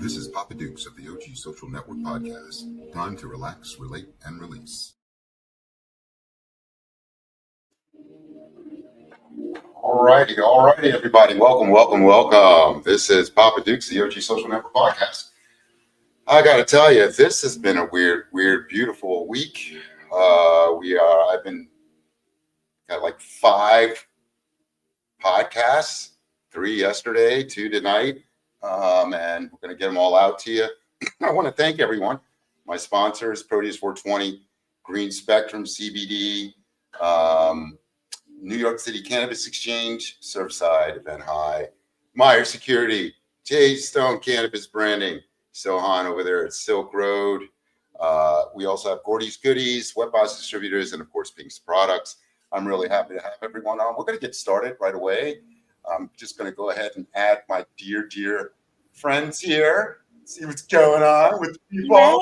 This is Papa Dukes of the OG Social Network Podcast. Time to relax, relate, and release. Alrighty, everybody. Welcome. This is Papa Dukes, the OG Social Network Podcast. I got to tell you, this has been a weird, beautiful week. I've got like 5 podcasts, 3 yesterday, 2 tonight, and we're going to get them all out to you. I want to thank everyone, my sponsors, Produce 420, Green Spectrum, CBD, New York City Cannabis Exchange, Surfside, Event High, Meyer Security, J Stone Cannabis Branding, Sohan over there at Silk Road. We also have Gordy's Goodies, Wet Boss Distributors, and of course, Pink's Products. I'm really happy to have everyone on. We're going to get started right away. I'm just going to go ahead and add my dear friends here. See what's going on with people. Hey.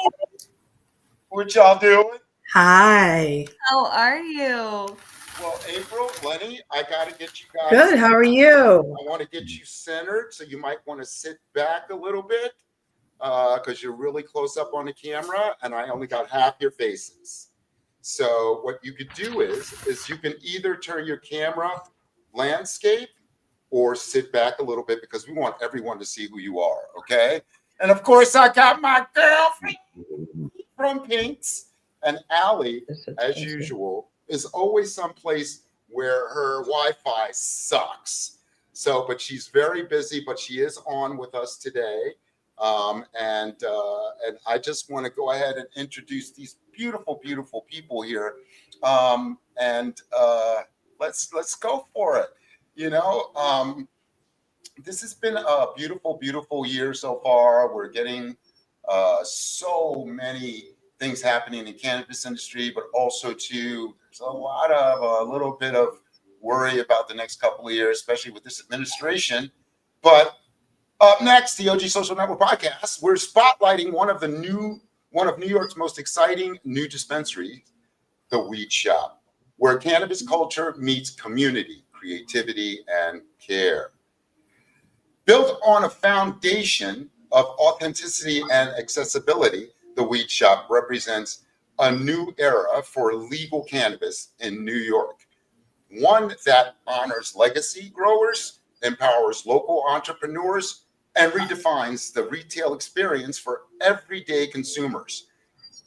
What y'all doing? Hi. How are you? Well, April, Lenny, I got to get you guys. Good. How are you? I want to get you centered, so you might want to sit back a little bit because you're really close up on the camera, and I only got half your faces. So what you could do is you can either turn your camera landscape or sit back a little bit because we want everyone to see who you are, okay? And of course, I got my girlfriend from Pink's, and Allie, as usual, is always someplace where her Wi-Fi sucks. So, but she's very busy, but she is on with us today. And I just want to go ahead and introduce these beautiful people here. Let's go for it. You know, this has been a beautiful year so far. We're getting so many things happening in the cannabis industry, but also too, there's a little bit of worry about the next couple of years, especially with this administration. But up next, the OG Social Network Podcast, we're spotlighting one of New York's most exciting new dispensaries, the Weed Shoppe, where cannabis culture meets community, creativity, and care. Built on a foundation of authenticity and accessibility, the Weed Shoppe represents a new era for legal cannabis in New York, one that honors legacy growers, empowers local entrepreneurs, and redefines the retail experience for everyday consumers.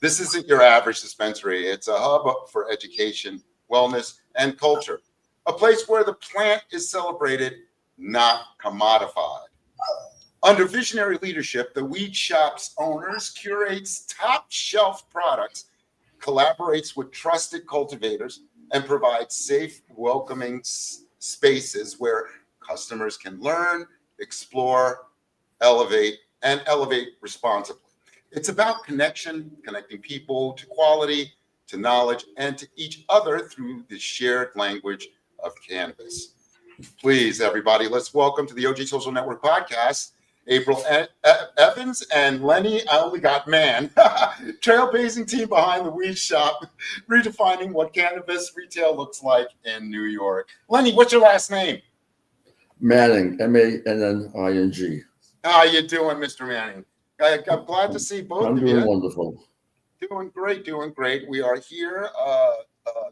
This isn't your average dispensary. It's a hub for education, wellness, and culture, a place where the plant is celebrated, not commodified. Under visionary leadership, the Weed Shoppe's owners curates top-shelf products, collaborates with trusted cultivators, and provides safe, welcoming spaces where customers can learn, explore, elevate responsibly. It's about connecting people to quality, to knowledge, and to each other through the shared language of cannabis. Please, everybody, let's welcome to the OG Social Network Podcast, April Evans and Lenny. I only got man. Trailblazing team behind the Weed Shoppe, redefining what cannabis retail looks like in New York. Lenny, what's your last name? Manning, M-A-N-N-I-N-G. How you doing, Mr. Manning? I'm glad to see both of you. I'm doing wonderful. Doing great. We are here.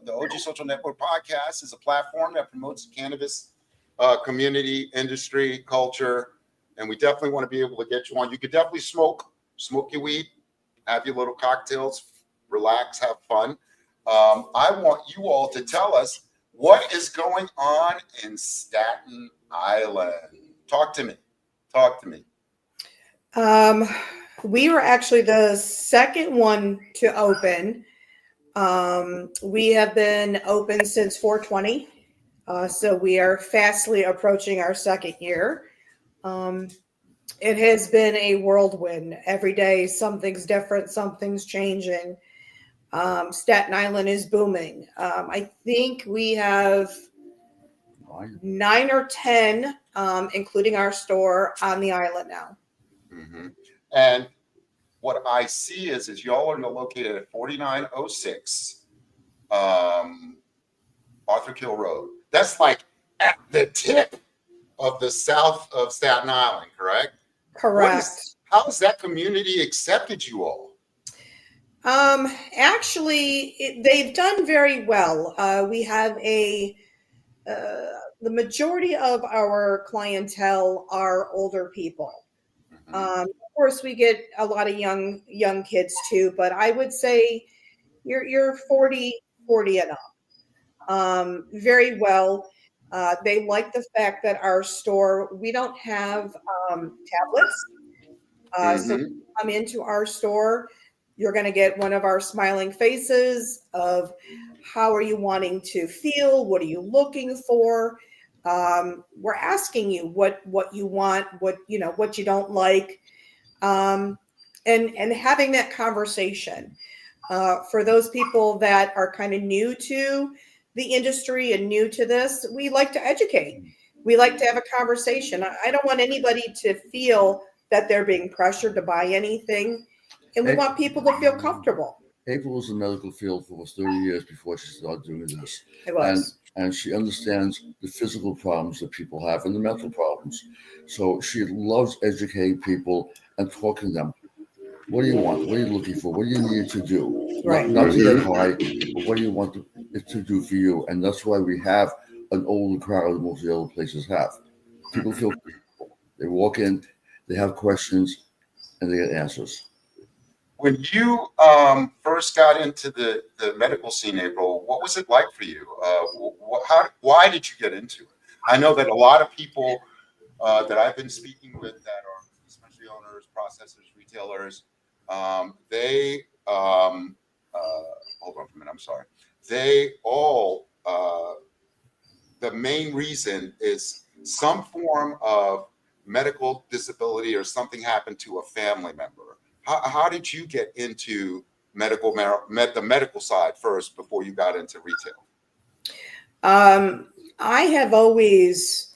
The OG Social Network Podcast is a platform that promotes cannabis community, industry, culture, and we definitely want to be able to get you on. You could definitely smoke your weed, have your little cocktails, relax, have fun. I want you all to tell us what is going on in Staten Island. Talk to me. We were actually the second one to open. We have been open since 420. So we are fastly approaching our second year. It has been a whirlwind. Every day, something's different, something's changing. Staten Island is booming. I think we have 9 or 10, including our store, on the island now. Mm-hmm. And what I see is y'all are located at 4906 Arthur Kill Road. That's like at the tip of the south of Staten Island, correct? Correct. how has that community accepted you all? Actually, they've done very well. We have the majority of our clientele are older people. Of course, we get a lot of young kids too, but I would say you're 40 and up. Very well. They like the fact that our store, we don't have tablets. So Mhm. come into our store, you're going to get one of our smiling faces of how are you wanting to feel? What are you looking for? We're asking you what you want, what you don't like, and having that conversation. For those people that are kind of new to the industry and new to this, we like to educate. We like to have a conversation. I don't want anybody to feel that they're being pressured to buy anything. And we want people to feel comfortable. April was in the medical field for almost 30 years before she started doing this. It was. And she understands the physical problems that people have and the mental problems. So she loves educating people and talking to them. What do you want? What are you looking for? What do you need to do? Right. Not to get high, but what do you want it to do for you? And that's why we have an older crowd than most of the other places have. People feel comfortable. They walk in, they have questions, and they get answers. When you first got into the medical scene, April, what was it like for you? Why did you get into it? I know that a lot of people that I've been speaking with that are dispensary owners, processors, retailers, they hold on for a minute. I'm sorry. They all the main reason is some form of medical disability or something happened to a family member. How did you get into the medical side first before you got into retail? I have always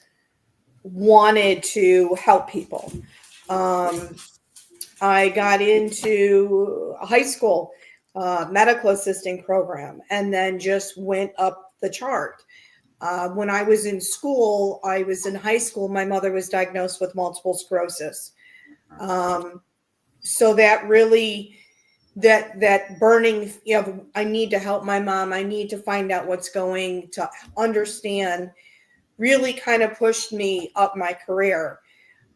wanted to help people. I got into a high school medical assisting program and then just went up the chart. When I was in school, I was in high school, my mother was diagnosed with multiple sclerosis. So that really, that burning, I need to help my mom. I need to find out what's going to understand, really kind of pushed me up my career.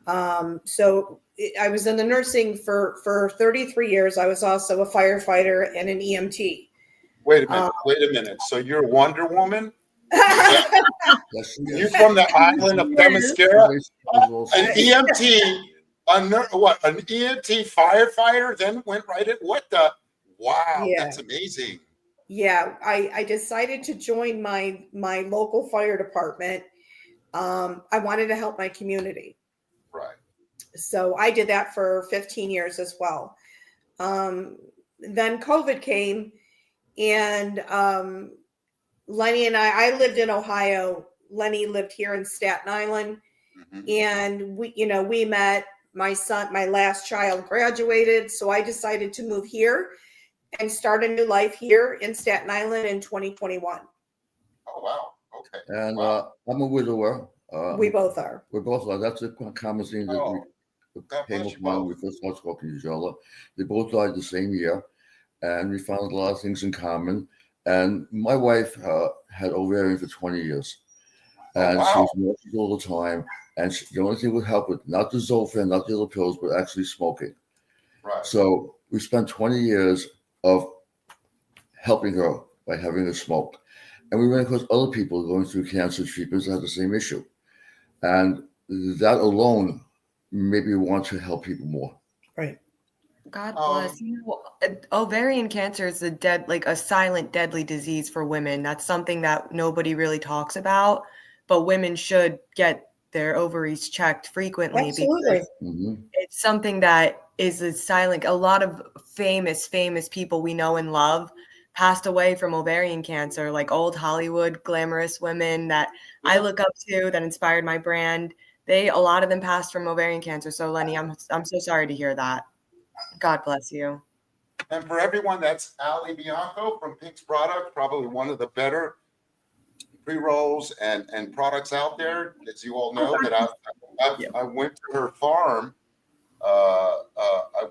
So I was in the nursing for 33 years. I was also a firefighter and an EMT. Wait a minute. So you're Wonder Woman? Yes, You're from the island of Themyscira? An EMT, an EMT firefighter, then went right at what the? Wow, Yeah. that's amazing. Yeah, I decided to join my local fire department. I wanted to help my community. Right. So I did that for 15 years as well. Then COVID came and Lenny and I lived in Ohio. Lenny lived here in Staten Island. Mm-hmm. And we met. My last child graduated. So I decided to move here and start a new life here in Staten Island in 2021. Oh, wow. Okay. And Wow. I'm a widower. We both are. We're both are. That's a common thing that we God came bless up you when both. we first started talking to each other. They both died the same year, and we found a lot of things in common. And my wife had ovarian for 20 years, and she was nauseous all the time. And the only thing would help with not the Zofran, not the other pills, but actually smoking. Right. So we spent 20 years of helping her by having her smoke. And we ran across other people going through cancer treatments that had the same issue. And that alone made me want to help people more. Right. God bless you. Ovarian cancer is a silent, deadly disease for women. That's something that nobody really talks about, but women should get their ovaries checked frequently. Absolutely. Because it's something that is a silent. A lot of famous people we know and love passed away from ovarian cancer, like old Hollywood glamorous women that I look up to, that inspired my brand. A lot of them passed from ovarian cancer. So Lenny, I'm so sorry to hear that. God bless you. And for everyone, that's Ali Bianco from Pink's Product, probably one of the better pre-rolls and products out there. As you all know, that I went to her farm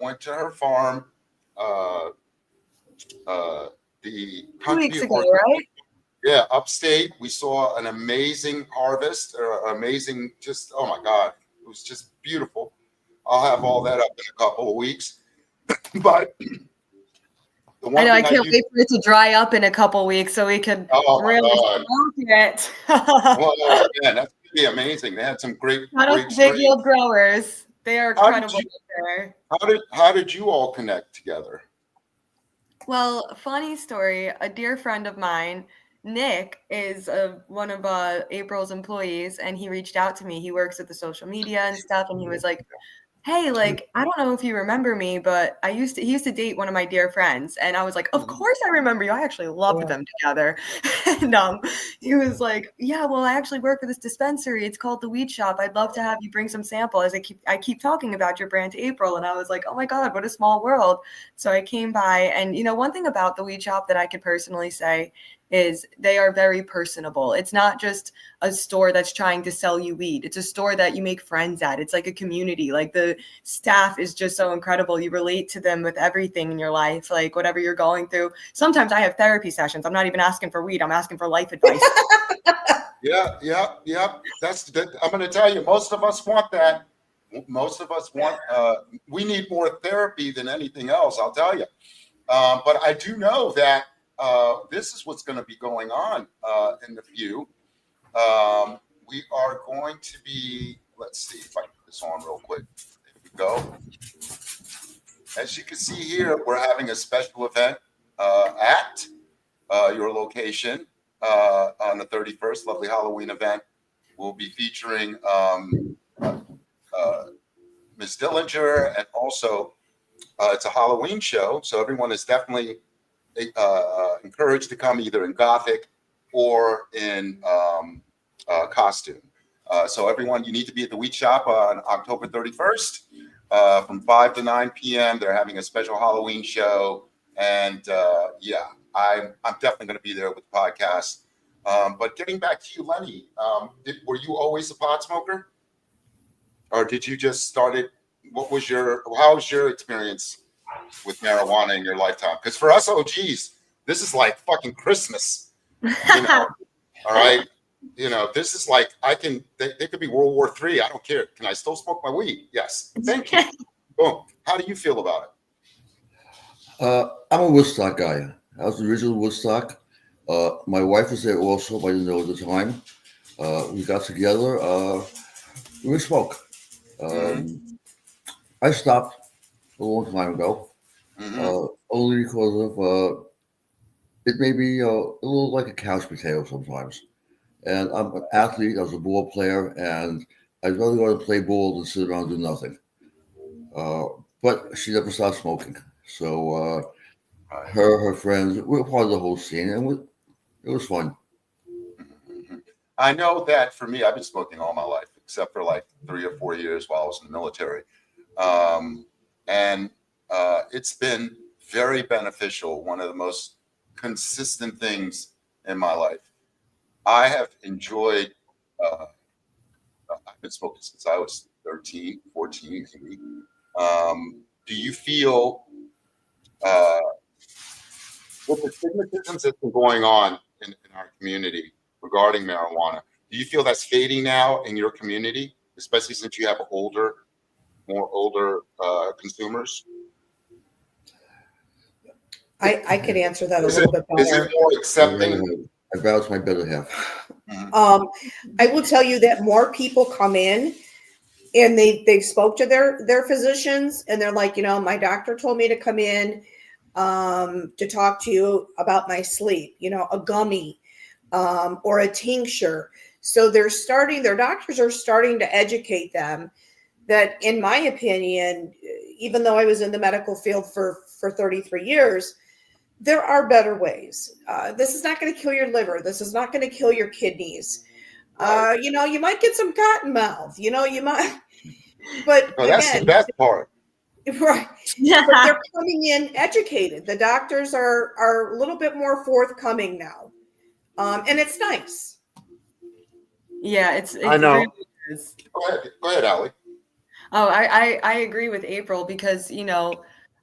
went to her farm, the 2 country, weeks ago, right? yeah, upstate. We saw an amazing harvest, amazing, just, oh my God, it was just beautiful. I'll have all that up in a couple of weeks. But the I one know. I thing can't wait for it to dry up in a couple weeks so we can oh my really God. smoke it. Oh man, that's gonna be amazing. They had some great Shout out to big strains. yield growers. They are How did incredible you out there. how did you all connect together? Well, funny story. A dear friend of mine, Nick, is one of April's employees, and he reached out to me. He works at the social media and stuff, and he was like, "Hey, like, I don't know if you remember me, but he used to date one of my dear friends." And I was like, "Of course I remember you. I actually loved them together." And he was like, "Yeah, well, I actually work for this dispensary. It's called the Weed Shoppe. I'd love to have you bring some sample." As I keep talking about your brand to April, and I was like, "Oh my God, what a small world." So I came by, and one thing about the Weed Shoppe that I could personally say is they are very personable. It's not just a store that's trying to sell you weed. It's a store that you make friends at. It's like a community. Like the staff is just so incredible. You relate to them with everything in your life, like whatever you're going through. Sometimes I have therapy sessions. I'm not even asking for weed. I'm asking for life advice. Yeah. I'm going to tell you, most of us want that. Most of us want. We need more therapy than anything else. I'll tell you. But I do know that this is what's going to be going on in the few. We are going to be. Let's see if I can put this on real quick. There we go. As you can see here, we're having a special event at your location on the 31st, lovely Halloween event. We'll be featuring Ms. Dillinger, and also it's a Halloween show, so everyone is definitely encouraged to come either in Gothic or in costume. So everyone, you need to be at the Weed Shoppe on October 31st from 5 to 9 p.m. They're having a special Halloween show, and yeah, I'm definitely going to be there with the podcast. But getting back to you, Lenny, were you always a pot smoker, or did you just start it? How was your experience with marijuana in your lifetime? Because for us OGs, this is like fucking Christmas. All right. This is like they could be World War III. I don't care. Can I still smoke my weed? Yes. Thank you. Boom. How do you feel about I'm a Woodstock guy. I was the original Woodstock. My wife was there also, but I didn't know at the time. We got together. We would smoke. I stopped a long time ago, only because of it made me a little like a couch potato sometimes. And I'm an athlete. I was a ball player, and I'd rather go and play ball than sit around and do nothing. But she never stopped smoking. So her friends, we were part of the whole scene, and it was fun. I know that for me, I've been smoking all my life, except for like 3 or 4 years while I was in the military. And it's been very beneficial. One of the most consistent things in my life. I have enjoyed, I've been smoking since I was 13, 14, maybe. Do you feel with the stigmatisms that's been going on in our community regarding marijuana, do you feel that's fading now in your community, especially since you have more older consumers? I could answer that a little bit better. Is it more accepting? I vouch my better half. I will tell you that more people come in and they've spoke to their physicians, and they're like, my doctor told me to come in to talk to you about my sleep, a gummy or a tincture. So their doctors are starting to educate them that, in my opinion, even though I was in the medical field for 33 years, there are better ways. This is not going to kill your liver. This is not going to kill your kidneys. Right. You might get some cotton mouth, you might, but That's the best part. Right. Yeah. But they're coming in educated. The doctors are a little bit more forthcoming now. And it's nice. Yeah, it's I know. really is. Go ahead, Allie. Oh, I agree with April because,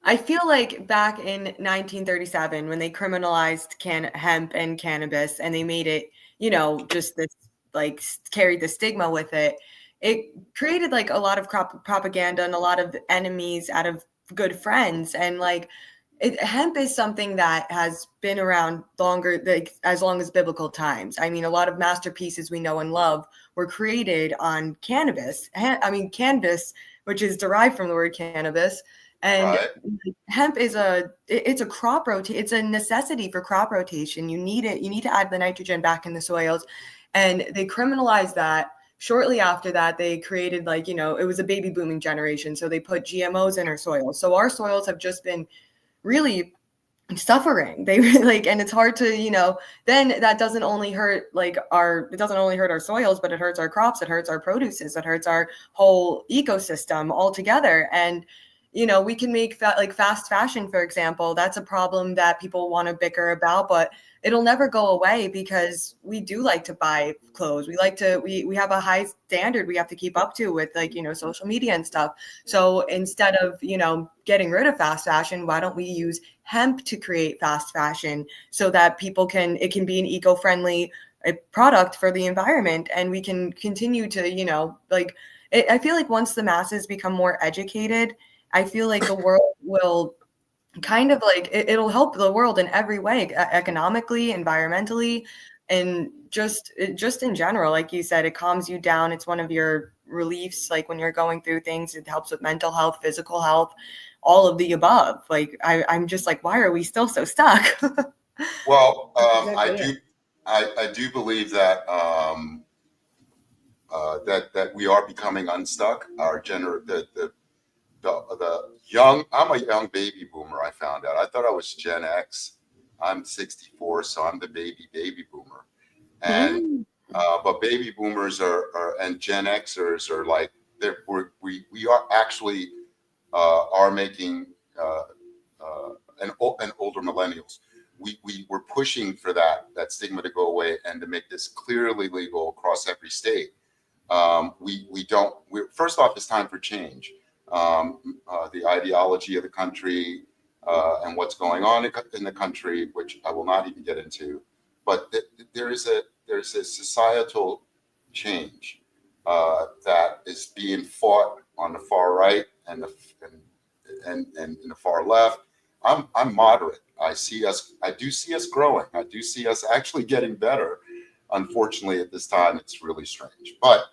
I feel like back in 1937 when they criminalized hemp and cannabis and they made it, just this like carried the stigma with it, it created like a lot of propaganda and a lot of enemies out of good friends. And like hemp is something that has been around longer, like as long as biblical times. I mean, a lot of masterpieces we know and love were created on cannabis. Cannabis, which is derived from the word cannabis, and Right. hemp is it's a crop rotation. It's a necessity for crop rotation. You need it. You need to add the nitrogen back in the soils, and they criminalized that. Shortly after that, they created it was a baby booming generation, so they put GMOs in our soils. So our soils have just been really suffering. They and it's hard to, then that doesn't only hurt it doesn't only hurt our soils, but it hurts our crops, it hurts our produces, it hurts our whole ecosystem altogether. And we can make fast fashion, for example. That's a problem that people want to bicker about, but it'll never go away because we do like to buy clothes. We have a high standard we have to keep up to with social media and stuff. So instead of, getting rid of fast fashion, why don't we use hemp to create fast fashion so that it can be an eco-friendly product for the environment, and we can continue to, I feel like once the masses become more educated, I feel like the world will kind of it'll help the world in every way, economically, environmentally, and just in general. Like you said, it calms you down. It's one of your reliefs. Like when you're going through things, it helps with mental health, physical health, all of the above. I'm just like, why are we still so stuck? Well, Exactly. I do believe that that we are becoming unstuck. Our the young. I'm a young baby boomer. I found out. I thought I was Gen X. I'm 64, so I'm the baby boomer. And Mm. but baby boomers and Gen Xers are like we are actually are making uh, and older millennials. We're pushing for that stigma to go away and to make this clearly legal across every state. We don't. First off, it's time for change. The ideology of the country and what's going on in the country, which I will not even get into, but there's a societal change that is being fought on the far right and and in the far left. I'm moderate. I do see us growing. I do see us actually getting better. Unfortunately, at this time, it's really strange. But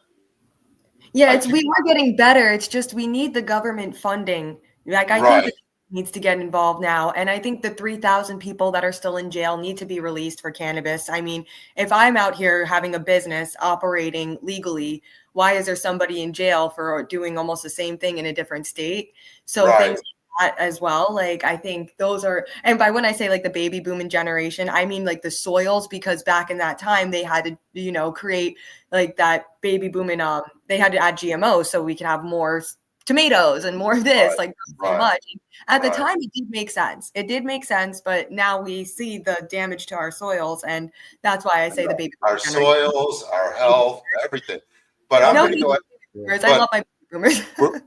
Yeah, I do we are getting better. It's just we need the government funding. I think right, the needs to get involved now. And I think the 3,000 people that are still in jail need to be released for cannabis. I mean, if I'm out here having a business operating legally, why is there somebody in jail for doing almost the same thing in a different state? So right, things like that as well. I think those are, and by when I say the baby booming generation, I mean the soils, because back in that time they had to, create that baby booming, they had to add GMOs so we can have more tomatoes and more of this, right, so right, much. At the right. time, it did make sense. It did make sense, but now we see the damage to our soils, and that's why I I say the know. baby Our boomer generation. soils, our health, everything. But I'm No going to need go. to Yeah. boomers. I But love my boomers.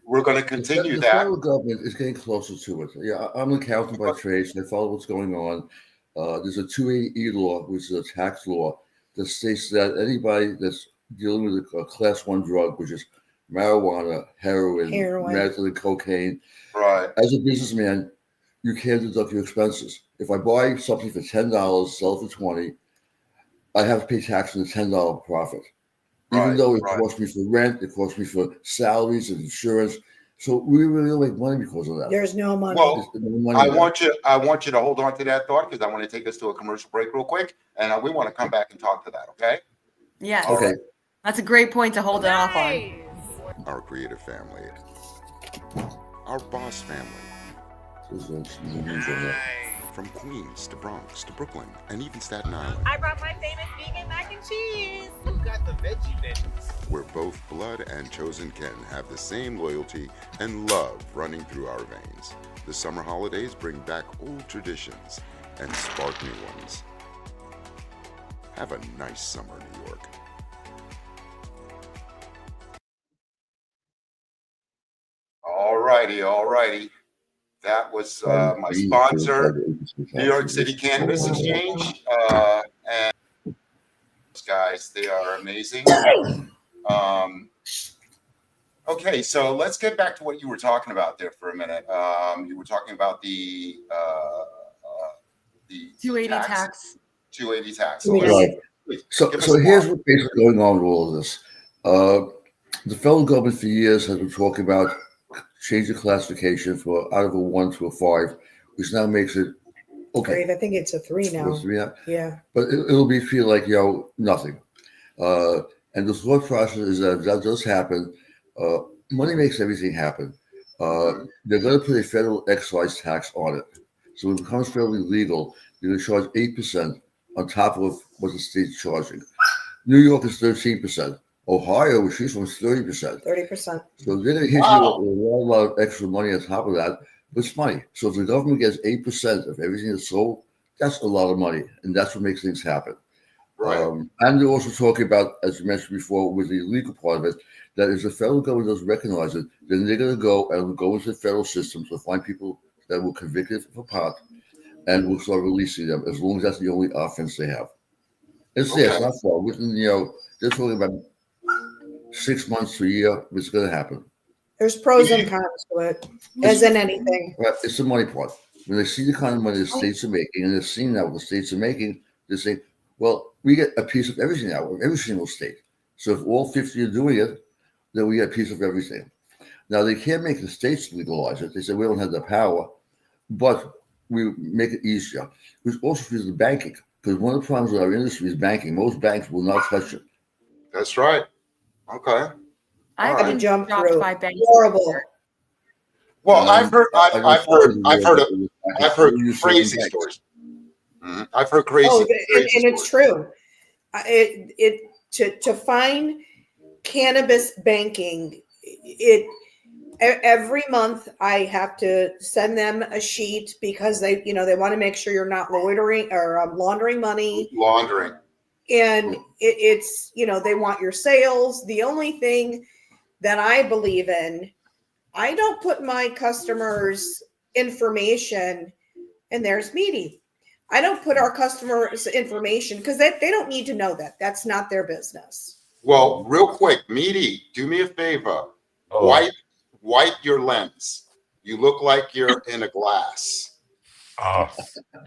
we're going to continue The that. federal government is getting closer to it. Yeah, I'm an accountant by trade, so I follow what's going on. There's a 280E law, which is a tax law, that states that anybody that's dealing with a class one drug, which is marijuana, heroin, Heroin. methadone, cocaine, Right, as a businessman, you can't deduct your expenses. If I buy something for $10, sell it for 20, I have to pay tax on the $10 profit, even right, though it right. costs me for rent, it costs me for salaries and insurance. So we really don't make money because of that. There's no money. There's Well, no money there. I want you to hold on to that thought because I want to take us to a commercial break real quick, and we want to come back and talk to that. Okay. All Yes, Okay. right. that's a great point to hold it off on. Our creative family, our boss family, There's no news on that. from Queens to Bronx to Brooklyn and even Staten Island. I brought my famous vegan mac and cheese. Who got the veggie veggies? Where both Blood and Chosen Ken have the same loyalty and love running through our veins. The summer holidays bring back old traditions and spark new ones. Have a nice summer, New York. righty. That was my sponsor, New York City Cannabis Exchange. And those guys, they are amazing. Okay, so let's get back to what you were talking about there for a minute. You were talking about the 280 tax. 280 tax. Yes. Right. Please, So give us a here's walk. what basically going on with all of this. The federal government for years has been talking about changing classification for out of a 1 to a 5, which now makes it okay. Great. I think it's a 3 now. What's 3 now? Yeah. But it'll be feel like nothing. And the thought process is that if that does happen, money makes everything happen. They're going to put a federal excise tax on it. So when it becomes federally legal, they're going to charge 8% on top of what the state's charging. New York is 13%. Ohio, which is from 30%. 30%. So they're going to hit you with a lot of extra money on top of that. But it's money. So if the government gets 8% of everything that's sold, that's a lot of money. And that's what makes things happen. Right. And they're also talking about, as you mentioned before, with the legal part of it, that if the federal government doesn't recognize it, then they're going to go into the federal system to find people that were convicted for pot, and we'll start releasing them as long as that's the only offense they have. It's there, it's not far. Within, they're talking about 6 months to a year, it's going to happen. There's pros and cons to it, as in anything. Right, it's the money part. When they see the kind of money the states are making, and they're seeing now what the states are making, they're saying, well, we get a piece of everything now, of every single state. So if all 50 are doing it, then we get a piece of everything. Now, they can't make the states legalize it. They say we don't have the power, but we make it easier. Which also is the banking, because one of the problems with our industry is banking. Most banks will not touch it. That's right. Okay. I've Had to been jump dropped through. by banks. Horrible. Well, I've heard crazy banks. stories. I've heard crazy. Oh, and crazy it's stories. true. To find cannabis banking, every month I have to send them a sheet because they want to make sure you're not loitering or laundering money. Laundering. And it's they want your sales. The only thing that I believe in, I don't put my customers' information, and there's Meaty. I don't put our customers' information because they don't need to know that. That's not their business. Well, real quick, Meaty, do me a favor. Wipe your lens. You look like you're in a glass.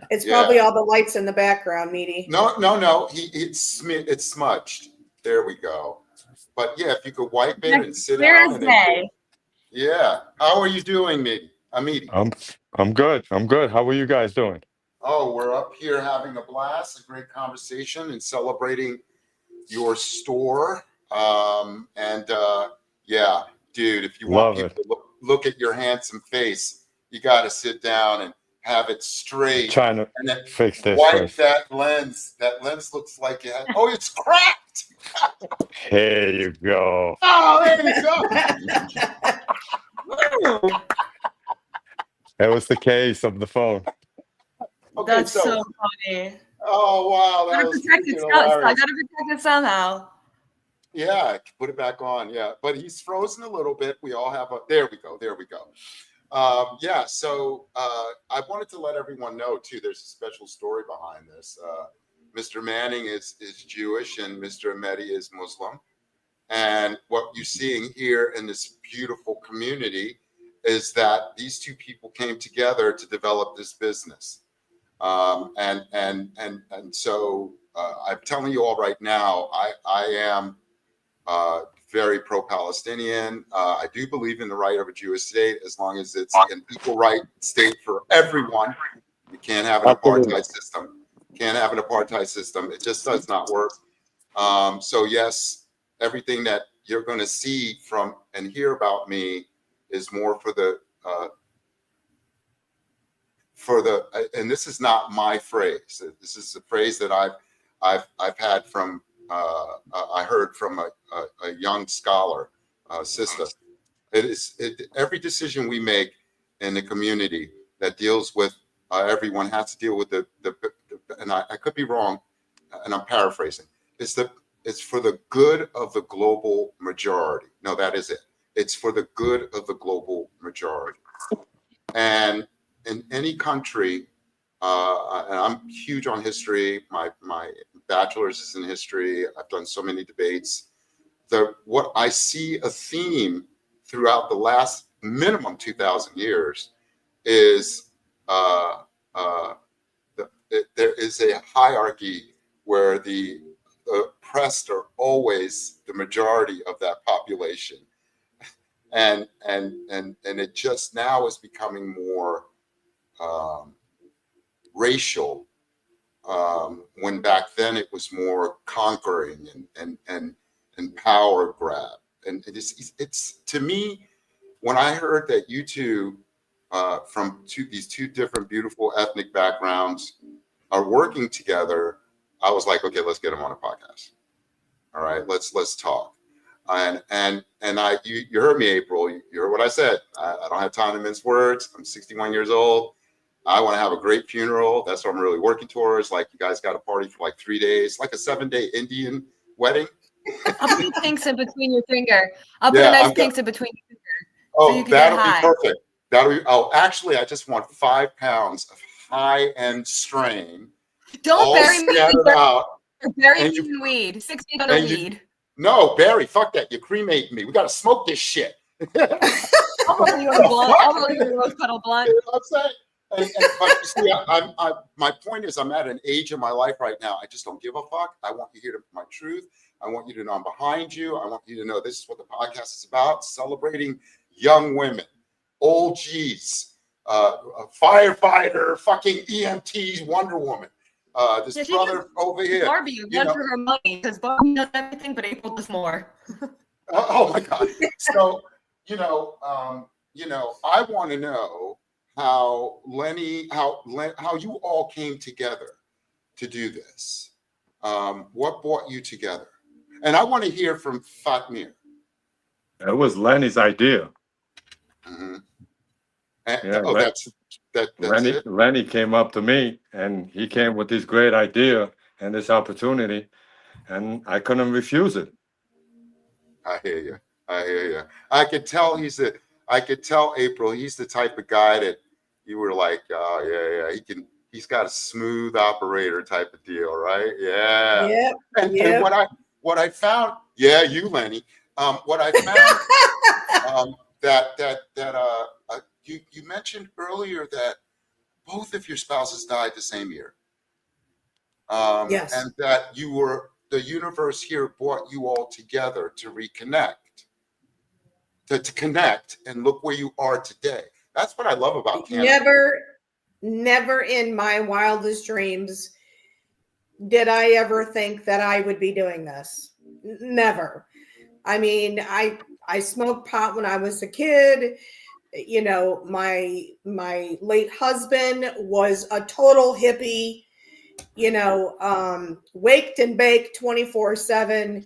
It's probably all the lights in the background, Meaty. No. It's smudged. There we go. But yeah, if you could wipe it and sit down. Yeah. How are you doing, Meaty? I'm good. How are you guys doing? Oh, we're up here having a blast, a great conversation, and celebrating your store. Yeah, dude, if you want people to look at your handsome face, you got to sit down and have it straight. Trying to and then fix this wipe first. that lens. That lens looks like it. It's cracked. Here you go. Oh, there you go. That was the case of the phone. Okay, That's so funny. Oh wow, that was I gotta protect it somehow. Yeah, put it back on. Yeah, but he's frozen a little bit. We all have there we go. Yeah, so I wanted to let everyone know too, there's a special story behind this. Mr. Manning is Jewish and Mr. Ahmedi is Muslim. And what you're seeing here in this beautiful community is that these two people came together to develop this business. And so I'm telling you all right now, I am very pro-Palestinian. I do believe in the right of a Jewish state as long as it's an equal right state for everyone. You can't have an apartheid system. It just does not work. So yes, everything that you're going to see from and hear about me is more for the and this is not my phrase. This is a phrase that I've had from I heard from a young scholar, sister. Every decision we make in the community that deals with everyone has to deal with the and I could be wrong, and I'm paraphrasing. It's for the good of the global majority. No, that is it. It's for the good of the global majority. And in any country, and I'm huge on history. My bachelor's is in history. I've done so many debates. What I see a theme throughout the last minimum 2,000 years is there is a hierarchy where the oppressed are always the majority of that population, and it just now is becoming more racial, when back then it was more conquering and power grab. And it's to me, when I heard that you two from these two different beautiful ethnic backgrounds are working together, I was like, okay, let's get them on a podcast. All right, let's talk. And you heard me, April. You heard what I said. I don't have time to mince words. I'm 61 years old. I want to have a great funeral. That's what I'm really working towards. Like, you guys got a party for like 3 days, like a 7-day Indian wedding. I'll put pinks in between your finger. I'll put a nice pinks in between your finger. Oh, so you can that'll get high. be perfect. That'll be. Oh, actually, I just want 5 pounds of high-end strain. Don't bury me out. Bury me in weed. $60 weed. No, Barry, fuck that. You're cremating me. We got to smoke this shit. I'll roll you a blunt. I'll roll you a rose petal blunt. You know what I'm saying? But you see, my point is, I'm at an age in my life right now. I just don't give a fuck. I want you here to my truth. I want you to know I'm behind you. I want you to know this is what the podcast is about: celebrating young women, old G's, a firefighter, fucking EMTs, Wonder Woman. This brother over here. Barbie won for her money because Barbie does everything, but April does more. Oh my God! So you know, I want to know how how you all came together to do this. What brought you together? And I want to hear from Fatmir. It was Lenny's idea. Mm-hmm. That's Lenny came up to me, and he came with this great idea and this opportunity, and I couldn't refuse it. I hear you. I could tell April, he's the type of guy that you were like, oh yeah, he's got a smooth operator type of deal, right? Yeah. Yep. And what I found, you, Lenny, what I found you mentioned earlier that both of your spouses died the same year. Yes. And that the universe here brought you all together to reconnect, to connect, and look where you are today. That's what I love about cannabis. Never in my wildest dreams did I ever think that I would be doing this. Never. I mean, I smoked pot when I was a kid. You know, my late husband was a total hippie, waked and baked 24/7.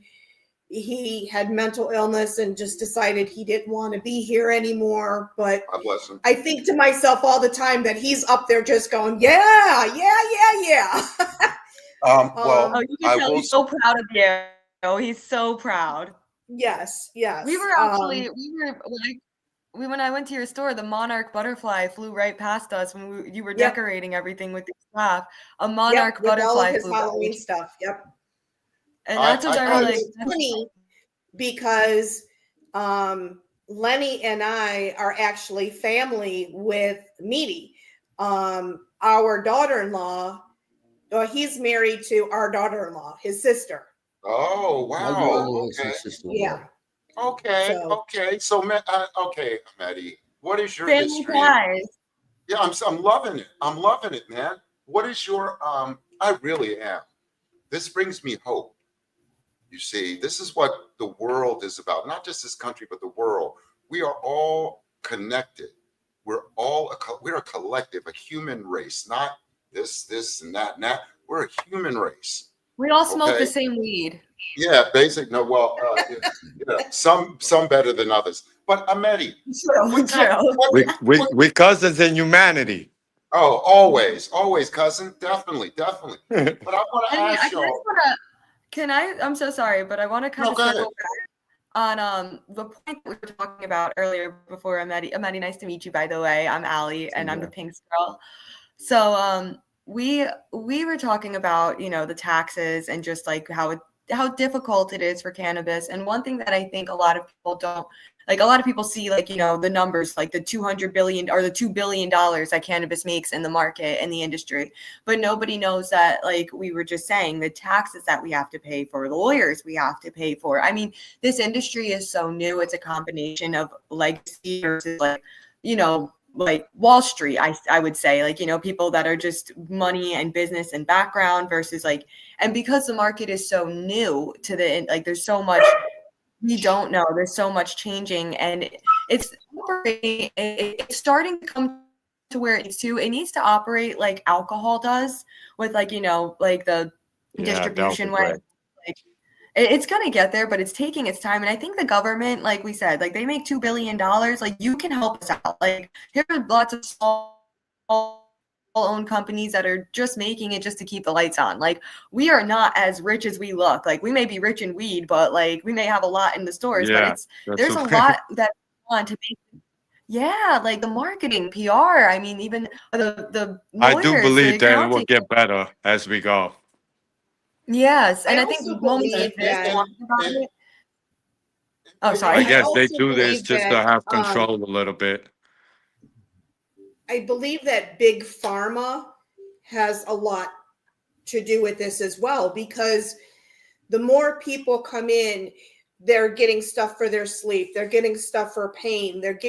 He had mental illness and just decided he didn't want to be here anymore. But God bless him. I think to myself all the time that he's up there just going, yeah. He's so proud of you. Oh, he's so proud. Yes. We were actually, when I went to your store, the monarch butterfly flew right past us when you were decorating everything with your staff. A monarch butterfly all of his flew Halloween stuff. Yep. And that's what I was like. It's funny because Lenny and I are actually family with Meaty. Our daughter-in-law, he's married to our daughter-in-law, his sister. Oh, wow. Okay. Yeah. Okay. So, Maddie, what is your family history? Ties. Yeah, I'm loving it. I'm loving it, man. What is your I really am. This brings me hope. You see, this is what the world is about. Not just this country, but the world. We are all connected. We're a collective, a human race, not this and that and that. We're a human race. We all smoke the same weed. Yeah, basic. No, well, some better than others. But Amedi, we cousins in humanity. Oh, always, cousin, definitely. But I want to ask y'all. I'm so sorry, but I want to kind of circle back the point that we were talking about earlier before, Amadi, nice to meet you, by the way. I'm Allie, and I'm the Pinks girl. So we were talking about, you know, the taxes and just like how difficult it is for cannabis. And one thing that I think a lot of people don't like, a lot of people see, like, you know, the numbers, like the $200 billion or the $2 billion that cannabis makes in the market and the industry. But nobody knows that, like we were just saying, the taxes that we have to pay for, the lawyers we have to pay for. I mean, this industry is so new. It's a combination of legacy versus, like, you know, like Wall Street, I would say, like, you know, people that are just money and business and background versus like, and because the market is so new to the, like, there's so much we don't know, there's so much changing, and it's starting to come to where it needs to operate like alcohol does, with, like, you know, like the distribution way. Like, it's gonna get there, but it's taking its time. And I think the government, like we said, like they make $2 billion. Like, you can help us out. Like, here are lots of small owned companies that are just making it just to keep the lights on. Like, we are not as rich as we look. Like, we may be rich in weed, but like we may have a lot in the stores, but there's a lot that we want to make. Yeah, like the marketing, PR. I mean, even the lawyers, I do believe the that it will accounting. get better as we go. Yes, and I think also moments believe like this, that, talking about it. Oh, I sorry. guess they also do this believe just to that, have control a little bit. I believe that big pharma has a lot to do with this as well, because the more people come in, they're getting stuff for their sleep, they're getting stuff for pain, they're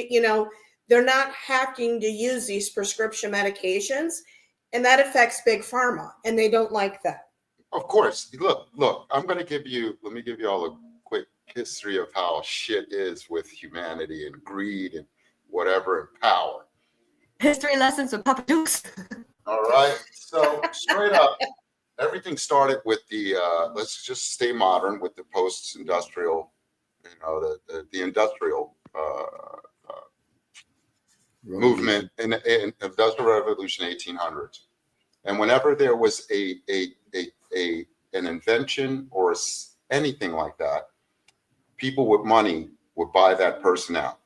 not having to use these prescription medications, and that affects big pharma, and they don't like that. Of course. Look, let me give you all a quick history of how shit is with humanity and greed and whatever, and power. History lessons with Papa Dukes. All right. So straight up, everything started with the let's just stay modern, with the post-industrial, the industrial movement in industrial revolution, 1800s. And whenever there was an invention or anything like that, people with money would buy that person out.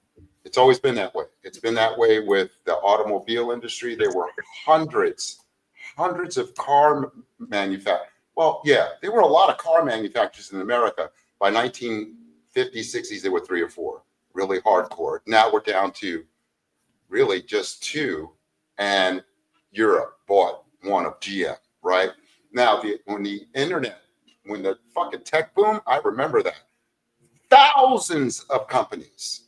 It's always been that way. It's been that way with the automobile industry. There were hundreds of car manufacturers. Well, yeah, there were a lot of car manufacturers in America. By 1950s, 60s, there were 3 or 4, really hardcore. Now we're down to really just 2, and Europe bought one of GM, right? Now, when the fucking tech boom, I remember that. Thousands of companies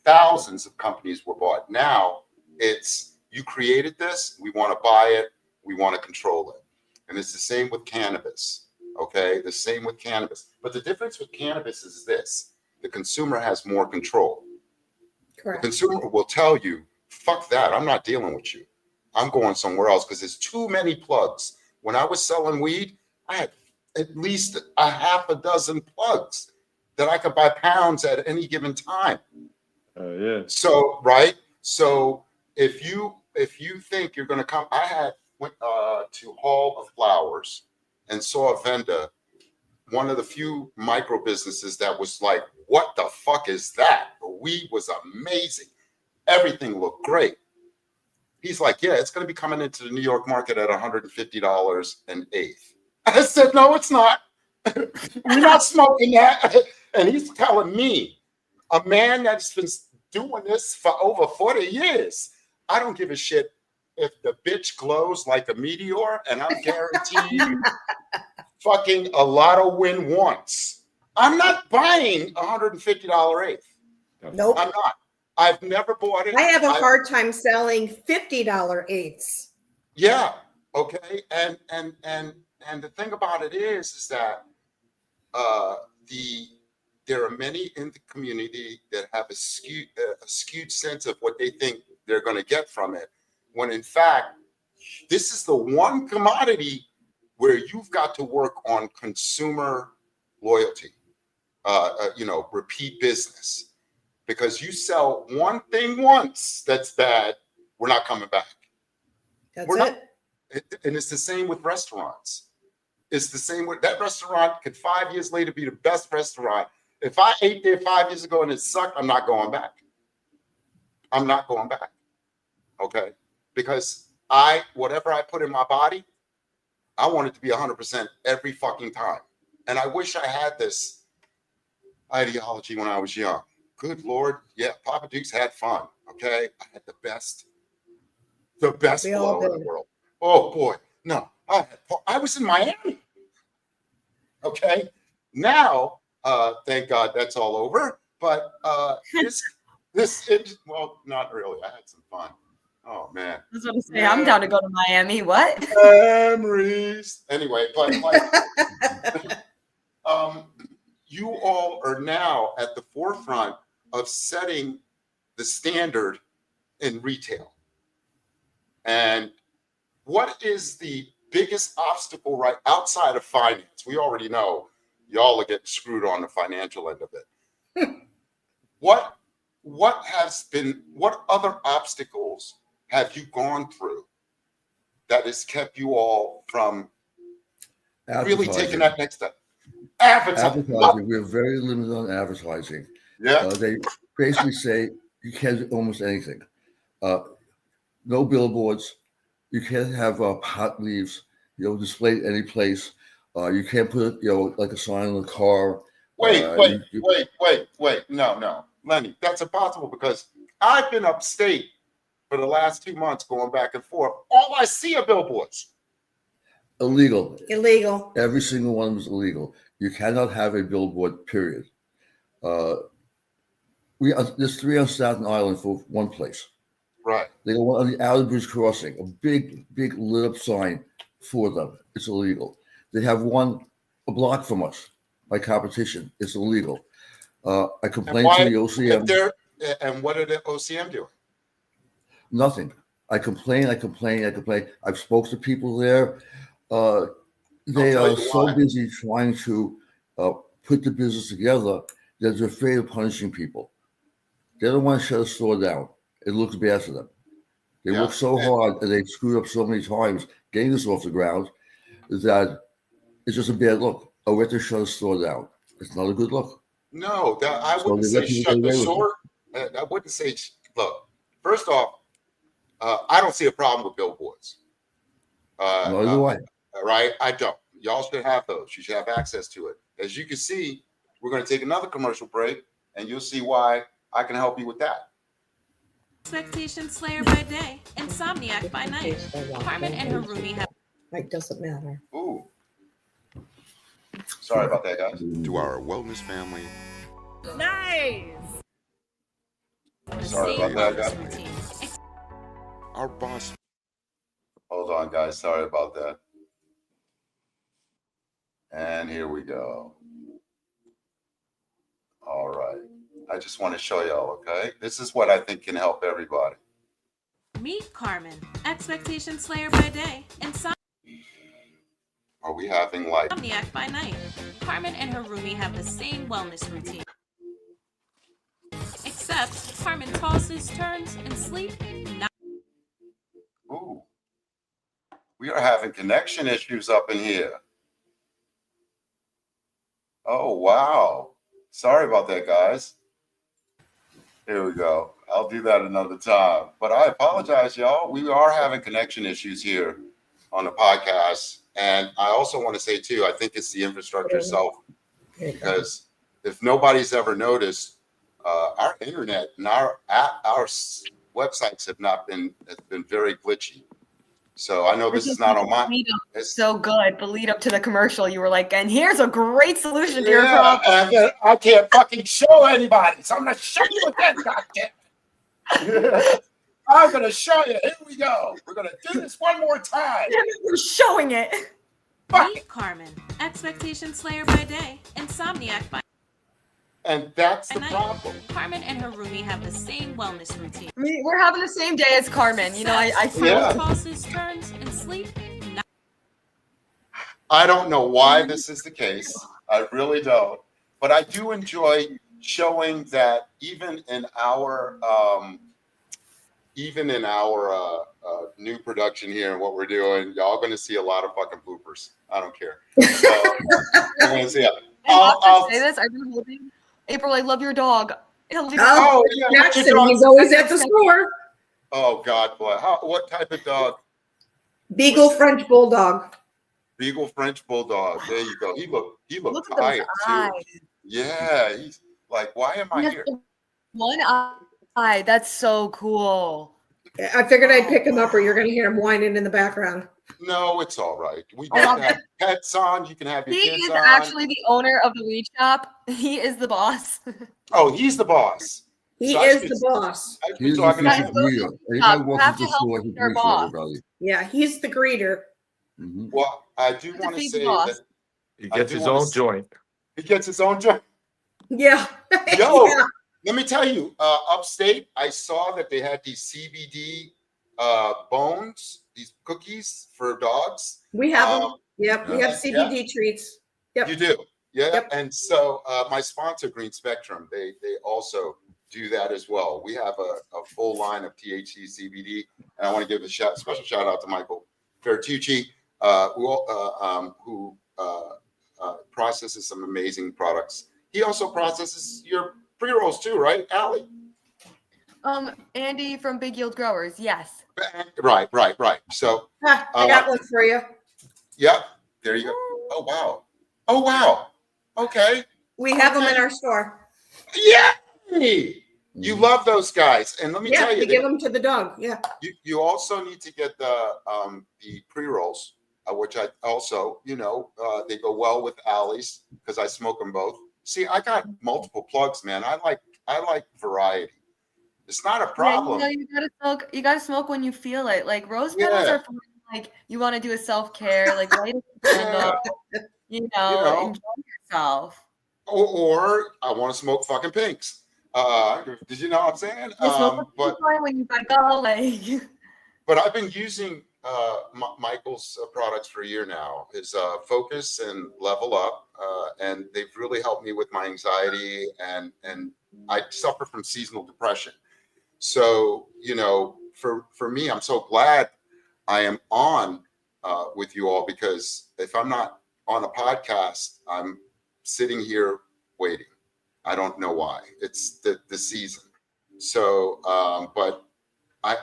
were bought. Now it's, you created this, we want to buy it, we want to control it. And it's the same with cannabis, okay? The same with cannabis. But the difference with cannabis is this: the consumer has more control. Correct. The consumer will tell you, fuck that, I'm not dealing with you. I'm going somewhere else, because there's too many plugs. When I was selling weed, I had at least a half a dozen plugs that I could buy pounds at any given time. Yeah. So, right. So if you think you're going to come, I went to Hall of Flowers and saw a vendor, one of the few micro businesses that was like, what the fuck is that? The weed was amazing. Everything looked great. He's like, yeah, it's going to be coming into the New York market at $150 an eighth. I said, no, it's not. We're not smoking that. And he's telling me, a man that's been doing this for over 40 years, I don't give a shit if the bitch glows like a meteor, and I'm guaranteed fucking a lotto win once. I'm not buying $150 eighth. Nope. I'm not. I've never bought it. I have a hard time selling $50 eighths. Yeah. Okay. And the thing about it is that there are many in the community that have a skewed sense of what they think they're going to get from it, when in fact, this is the one commodity where you've got to work on consumer loyalty, repeat business. Because you sell one thing once that's bad, we're not coming back. That's it. And it's the same with restaurants. It's the same with that restaurant could 5 years later be the best restaurant. If I ate there 5 years ago and it sucked, I'm not going back. I'm not going back. Okay? Because whatever I put in my body, I want it to be 100% every fucking time. And I wish I had this ideology when I was young. Good Lord. Yeah, Papa Duke's had fun. Okay? I had the best We all blow in the did. world. Oh boy. No. I was in Miami. Okay? Now, thank God that's all over. But well, not really. I had some fun. Oh man. I was going to say, I'm down to go to Miami. What? Memories. Anyway, but like you all are now at the forefront of setting the standard in retail. And what is the biggest obstacle right outside of finance? We already know y'all are getting screwed on the financial end of it. What other obstacles have you gone through that has kept you all from really taking that next step? Advertising. We're very limited on advertising. Yeah. They basically say you can't do almost anything. No billboards. You can't have pot leaves, displayed any place. You can't put, like a sign on the car. Wait. No. Lenny, that's impossible because I've been upstate for the last 2 months going back and forth. All I see are billboards. Illegal. Every single one was illegal. You cannot have a billboard, period. There's 3 on Staten Island for one place. Right. They go on the Outer Bridge Crossing, a big lit up sign for them. It's illegal. They have one a block from us by competition. It's illegal. I complained to the OCM. And what are the OCM doing? Nothing. I complain. I've spoke to people there. They are so busy trying to put the business together that they're afraid of punishing people. They don't want to shut a store down. It looks bad for them. They work so hard and they screwed up so many times getting this off the ground that it's just a bad look. Oh, we have to shut a store down. It's not a good look. No, I wouldn't say shut the store. I wouldn't say, look, first off, I don't see a problem with billboards. Neither do I. Right? I don't. Y'all should have those. You should have access to it. As you can see, we're going to take another commercial break and you'll see why I can help you with that. Expectation slayer by day, insomniac by night. Carmen and her roomie have. It doesn't matter. Ooh. Sorry about that, guys. To our wellness family. Nice. Sorry about that, guys. Our boss. Hold on, guys. Sorry about that. And here we go. All right. I just want to show y'all, okay? This is what I think can help everybody. Meet Carmen, expectation slayer by day, Are we having like insomniac by night. Carmen and her roomie have the same wellness routine. Except Carmen tosses, turns, and sleep. Ooh. We are having connection issues up in here. Oh, wow. Sorry about that, guys. Here we go. I'll do that another time. But I apologize, y'all. We are having connection issues here on the podcast. And I also want to say, too, I think it's the infrastructure itself. Because if nobody's ever noticed, our internet and our websites have been very glitchy. So I know this is not on my. It's so good. The lead up to the commercial, you were like, and here's a great solution to your problem. I can't fucking show anybody. So I'm going to show you again, goddamn. I'm going to show you. Here we go. We're going to do this one more time. We're showing it. Meet Carmen, expectation slayer by day, insomniac by And that's the night. problem. Carmen and her roomie have the same wellness routine. I mean, we're having the same day as Carmen. You know, I Yeah. Tosses, turns, and sleep. I don't know why this is the case. I really don't. But I do enjoy showing that even in our new production here and what we're doing, y'all going to see a lot of fucking bloopers. I don't care. I'm going to see it. I'll say this. I've been holding April, I love your dog. Oh, yeah. Jackson, he's always at the store. Oh, God bless. What type of dog? Beagle French Bulldog. Beagle French Bulldog. There you go. He Look looked at those tired too. eyes. Yeah, he's like, why am I He has here? one eye. That's so cool. I figured I'd pick him up, or you're going to hear him whining in the background. No, it's all right. We got to have pets on. You can have your He kids is on. actually the owner of the Weed Shoppe. He is the boss. Oh, he's the boss. He So I is should- the boss. I should be He's the talking to official him. greeter. You Anybody walks have into to the help store, he your greets boss. everybody. Yeah, he's the greeter. Mhm. Well, I do He's want the to say boss. that He I gets do his wanna own s- joint. he gets his own job. Yeah. Yo, Yeah. let me tell you, upstate, I saw that they had these CBD bones, these cookies for dogs. We have them. Um, Yep, we have Yeah. CBD treats. Yep. You do, yeah. Yep. And so my sponsor, Green Spectrum, they also do that as well. We have a full line of THC CBD, and I want to give a special shout out to Michael Fertucci, who processes some amazing products. He also processes your pre-rolls too, right, Allie? Andy from Big Yield Growers. Yes. Right. So, I got one for you. yeah, there you go. Oh wow. Okay. We have them in our store. Yeah. You love those guys, and let me Yeah, tell you, we give them to the dog. Yeah. you also need to get the pre-rolls, which I also, they go well with Allie's because I smoke them both. See, I got multiple plugs, man. I like variety. It's not a problem. Yeah, you gotta smoke when you feel it. Like rose petals Yeah. are fun, like you want to do a self-care, like light a candle, enjoy yourself. Or I want to smoke fucking pinks. Did you know what I'm saying? You smoke But when you gotta go, like but I've been using Michael's products for a year now. His Focus and Level Up, and they've really helped me with my anxiety, and I suffer from seasonal depression. So for me, I'm so glad I am on with you all, because if I'm not on a podcast, I'm sitting here waiting. I don't know why. It's the season. So, but I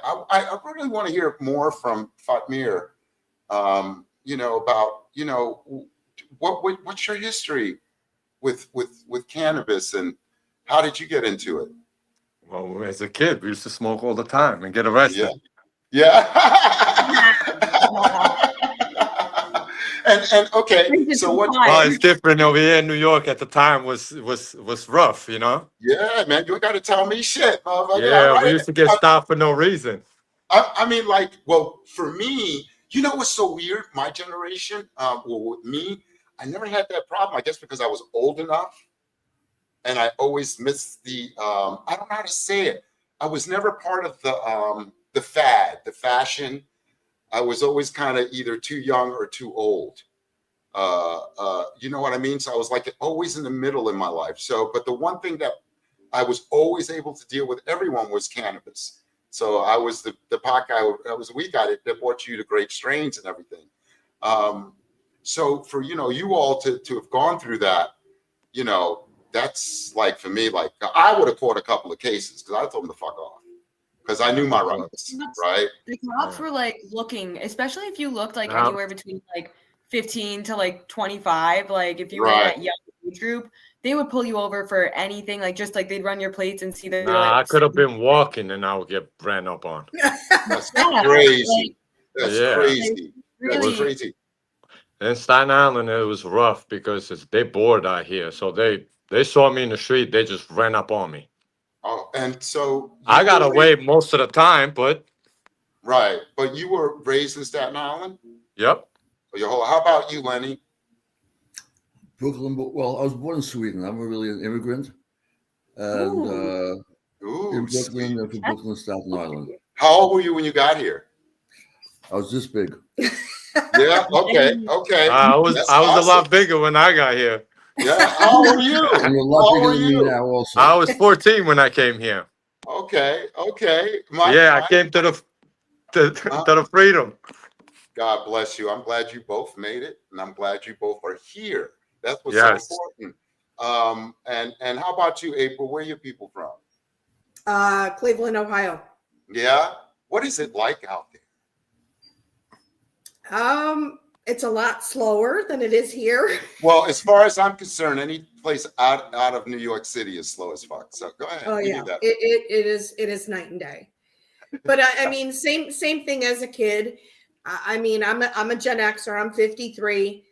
really want to hear more from Fatmir. About what's your history with cannabis, and how did you get into it? Well, as a kid, we used to smoke all the time and get arrested. Yeah. and okay, so what? Well, it's different over here in New York at the time was rough, Yeah, man, you got to tell me shit, motherfucker. Yeah, we used to get stopped for no reason. I mean, well, for me, what's so weird? My generation, with me, I never had that problem. I guess because I was old enough, and I always missed the. I don't know how to say it. I was never part of the fad, the fashion. I was always kind of either too young or too old. You know what I mean? So I was like always in the middle in my life. So, but the one thing that I was always able to deal with everyone was cannabis. So I was the pot guy. I was the weed guy that brought you the great strains and everything. So for you all to have gone through that, that's like for me, like I would have caught a couple of cases because I told them to fuck off because I knew my rights, right? The cops were like looking, especially if you looked like anywhere between like 15 to like 25. Like if you were in that young age group, they would pull you over for anything. Like just like they'd run your plates and see that. I could have been walking and I would get ran up on. That's crazy. That's crazy. That's crazy. In Staten Island, it was rough because they bored out here. So they saw me in the street. They just ran up on me. Oh, and so I got away most of the time, but right. But you were raised in Staten Island? Yep. How about you, Lenny? Brooklyn. Well, I was born in Sweden. I'm really an immigrant, and in Brooklyn, from Brooklyn, Staten Island. How old were you when you got here? I was this big. Yeah. Okay. I was a lot bigger when I got here. Yeah. How old were you? And you're a lot bigger than me now, also. I was 14 when I came here. Okay. I came to the freedom. God bless you. I'm glad you both made it, and I'm glad you both are here. That's what's so important. And how about you, April? Where are your people from? Cleveland, Ohio. Yeah. What is it like out there? It's a lot slower than it is here. Well, as far as I'm concerned, any place out of New York City is slow as fuck. So go ahead. Oh You yeah, do that. it is night and day. But I mean, same thing as a kid. I mean, I'm a Gen Xer. I'm 53.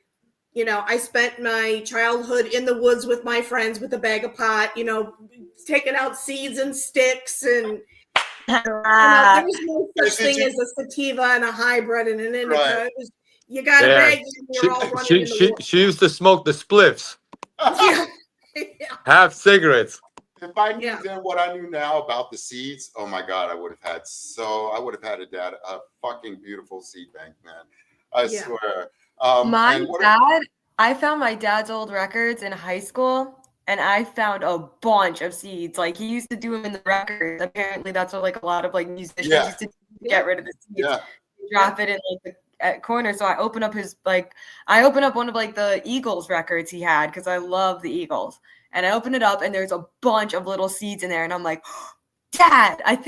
You know, I spent my childhood in the woods with my friends with a bag of pot. You know, taking out seeds and sticks, and you know, there was no such thing as a sativa and a hybrid and an indica. Right. It was, you got a Yeah. bag and you're all running in the woods. She used to smoke the spliffs, Yeah. Yeah. have cigarettes. If I knew Yeah. then what I knew now about the seeds, oh my God, I would have had a fucking beautiful seed bank, man. I Yeah. swear. My dad, I found my dad's old records in high school, and I found a bunch of seeds. Like, he used to do them in the records. Apparently, that's what like a lot of like musicians Yeah. used to do to get rid of the seeds. Yeah. Drop it in like the corner. So I open up one of like the Eagles records he had, because I love the Eagles. And I open it up, and there's a bunch of little seeds in there, and I'm like, Dad, I don't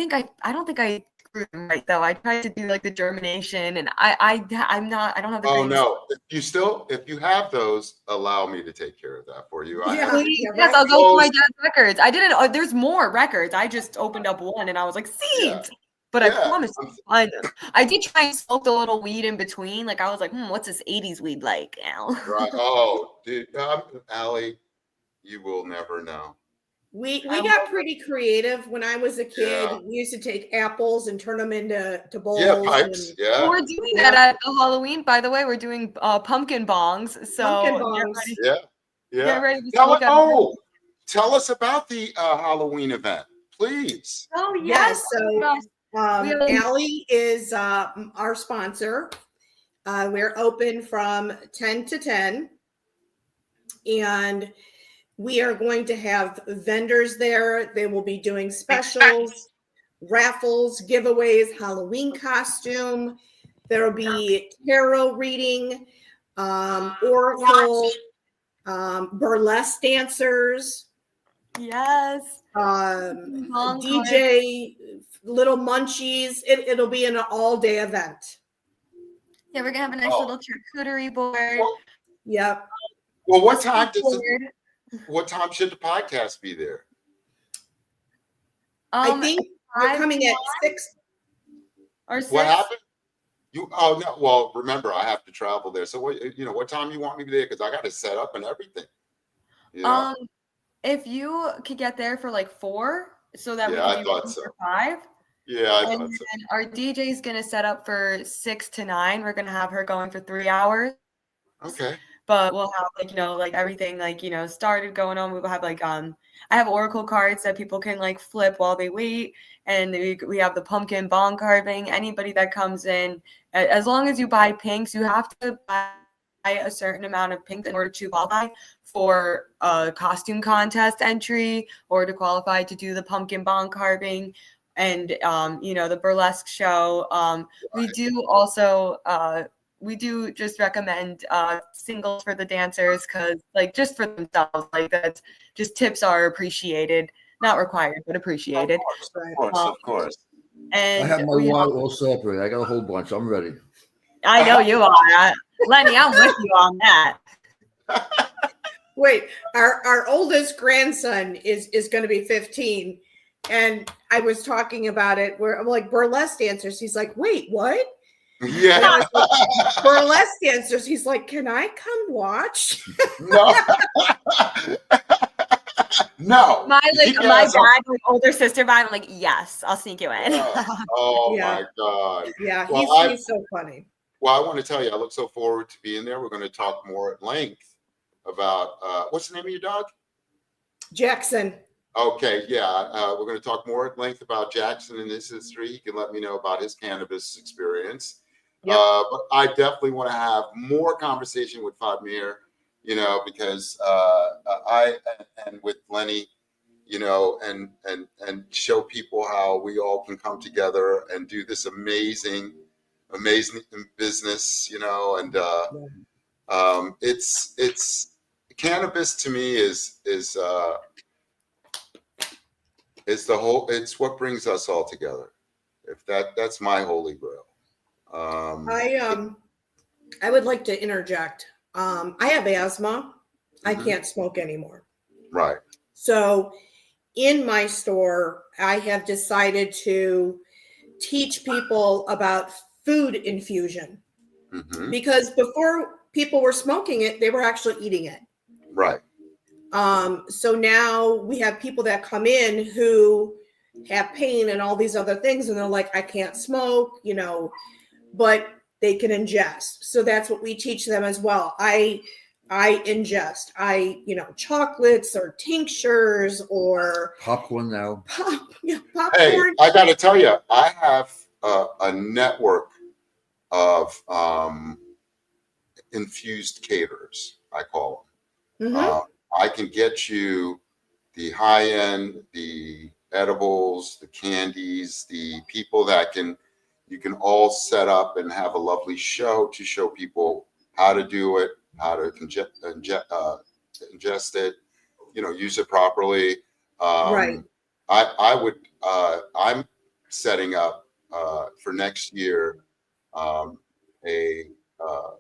think I grew them right though. I tried to do like the germination, and I don't have the Oh greatest. no. If you have those, allow me to take care of that for you. Yeah. Yes, I'll go through my dad's records. I didn't. There's more records. I just opened up one, and I was like, seeds. Yeah. But Yeah. I promise you, find them. I did try and smoke the little weed in between. Like, I was like, what's this 80s weed like? Right. Oh, dude, Allie, you will never know. We got pretty creative when I was a kid. Yeah. We used to take apples and turn them into bowls. Yeah, pipes. And Yeah. We're doing that at the Halloween, by the way. We're doing pumpkin bongs. So Pumpkin get bongs. ready, Yeah. get Yeah. ready to smoke at Tell us about the Halloween event, please. Oh, yes. yes. So Allie is our sponsor. We're open from 10 to 10. And we are going to have vendors there. They will be doing specials, raffles, giveaways, Halloween costume. There will be tarot reading, oracle, burlesque dancers. Yes. DJ, little munchies. It'll be an all-day event. Yeah, we're gonna have a nice little charcuterie board. Yep. Well, what time should the podcast be there? I think we're coming at 6 or 6. What happened? No. Well, remember, I have to travel there. So what time you want me there? Because I got to set up and everything. You know? If you could get there for like 4, so that we I can thought be so. for 5. Yeah, I And thought so. then our DJ is gonna set up for 6 to 9. We're gonna have her going for 3 hours. Okay. But we'll have like everything started going on. We'll have I have oracle cards that people can like flip while they wait, and we have the pumpkin bong carving. Anybody that comes in, as long as you buy pinks, you have to buy a certain amount of pinks in order to qualify for a costume contest entry or to qualify to do the pumpkin bong carving and the burlesque show. We do also we do just recommend singles for the dancers, because just for themselves, that's just tips are appreciated, not required but appreciated. Of course. And I have my wallet all separate. I got a whole bunch. I'm ready. I know you are, Lenny. I'm with you on that. Wait, our oldest grandson is going to be 15, and I was talking about it where I'm like, burlesque dancers. He's like, wait, what? Yeah. Burlesque dancers. He's like, can I come watch? No. No. My dad, my older sister, I'm like, yes, I'll sneak you in. Oh Yeah. my God. Yeah, Well, he's so funny. Well, I want to tell you, I look so forward to being there. We're going to talk more at length about what's the name of your dog? Jackson. Okay, yeah. We're going to talk more at length about Jackson and his history. He can let me know about his cannabis experience. Yep. But I definitely want to have more conversation with Fadmir, because I and with Lenny, and show people how we all can come together and do this amazing business, and it's cannabis to me is the whole. It's what brings us all together. If that's my holy grail. I would like to interject. I have asthma. I Mhm. can't smoke anymore. Right. So in my store, I have decided to teach people about food infusion, Hmm. because before people were smoking it, they were actually eating it. Right. So now we have people that come in who have pain and all these other things, and they're like, I can't smoke, but they can ingest. So that's what we teach them as well. I ingest, chocolates or tinctures or Popcorn now. Hey, popcorn. I got to tell you, I have a network of infused caterers, I call them. Mhm. I can get you the high end, the edibles, the candies, the people that you can all set up and have a lovely show to show people how to do it, how to ingest it, use it properly. Right. I'm setting up for next year a uh,